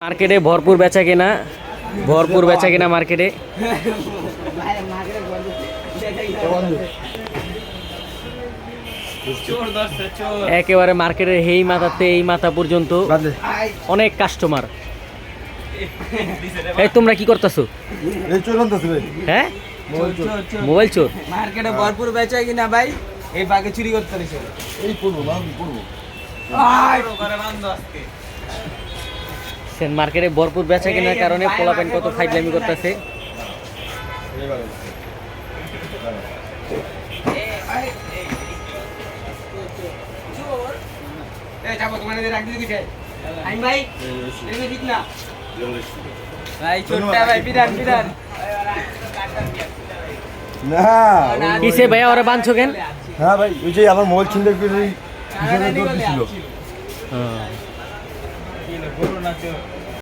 মার্কেটে ভরপুর বেচা কেনা, ভরপুর বেচা কেনা মার্কেটে। একেবারে মার্কেটের এই মাথাতে এই মাথা পর্যন্ত অনেক কাস্টমার। এই তোমরা কি করতেছো? হ্যাঁ, মোবাইল চোর। মার্কেটে ভরপুর বেচা কিনা ভাই, এই বাগে চুরি করতে রয়েছে। এই পড়বো না, আমি পড়বো। মার্কেটে ভরপুর বেচা কেনার কারণে পোলাপাইন কত ফাইজলামি করতেছে। কিসে ভাইয়া ওরা বাঁধছো কেন? হ্যাঁ ভাই, ওই যে আমার মোবাইল ছিনতে করে দিছিল।